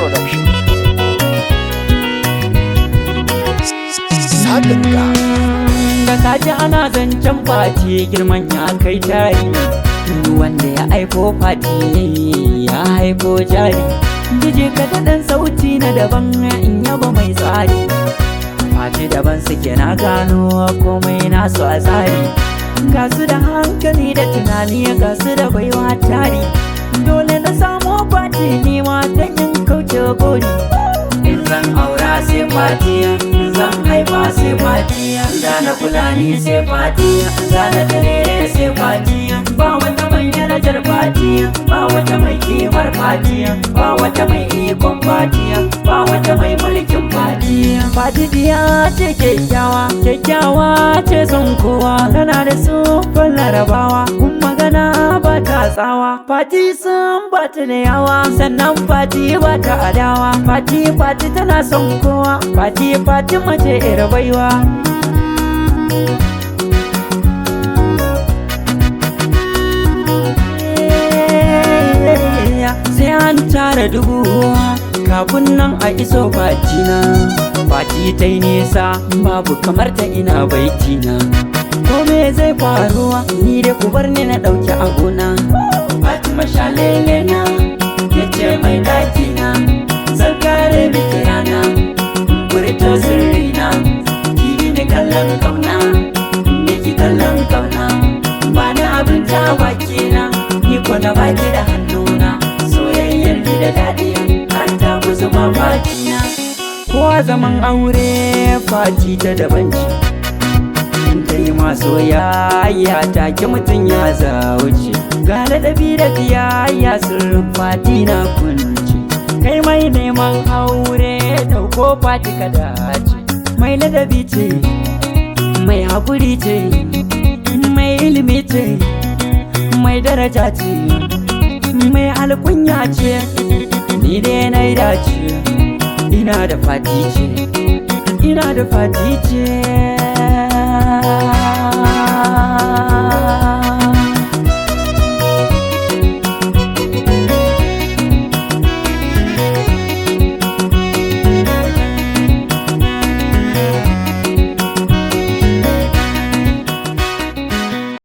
Production. Sadaka. Da kaji ana zancen fati girman ya kai tari, wanda ya aiko fati ya haifo jari. Dije ka da ɗan sauti na daban in yaba mai tsari, fati daban suke na gano komai nasu a tsari. Gasu da hankali da tunani, gasu da baiwa tari. Dole na samo fati nima don yin kauce gori. In zan aura sai fatiya, zan haifa sai fatiya, zana fulani sai fatiya, zana dalere sai fatiya. Ba wata mai darajar fatiya, ba wata mai kimar fatiya, ba wata mai ikon fatiya, ba wata mai mulkin fatiya. Fatiya ce kyakkyawa, kyakkyawa ce son kowa, tana da sufan larabawa, kun magana ba ta tsawa. Fati sun ba ta da yawa, sannan fati ba ta adawa. Fati tana son kowa, fati mace ira baiwa. Sai an tara dubu kafin nan a iso fatina. Fati ta yi nesa, babu kamar ta ina baitina. Kome zai faruwa, ni da ku bar ni na ɗauki agona. Fatima shalele na, ya ce mai ɗakina, zan kare miki rana, furta sirrina, ki ni kallon kauna, miki kallon kauna. Ba ni abinci a bakina, ni ko na baki da hannuna. Soyayyar ki da daɗi, har ta kusa ma fatina. Kowa zaman aure fati ta daban ce, ta yi masoyayya take mutum ya zauce. Ga ladabi da biyayya sirrin fati na kunce. Kai mai neman aure dauko fati ka dace. Mai ladabi ce, mai haƙuri ce, mai ilimi ce, mai daraja ce, mai alkunya ce. Ni dai na yi dace, ina da fati ce, ina da fati ce.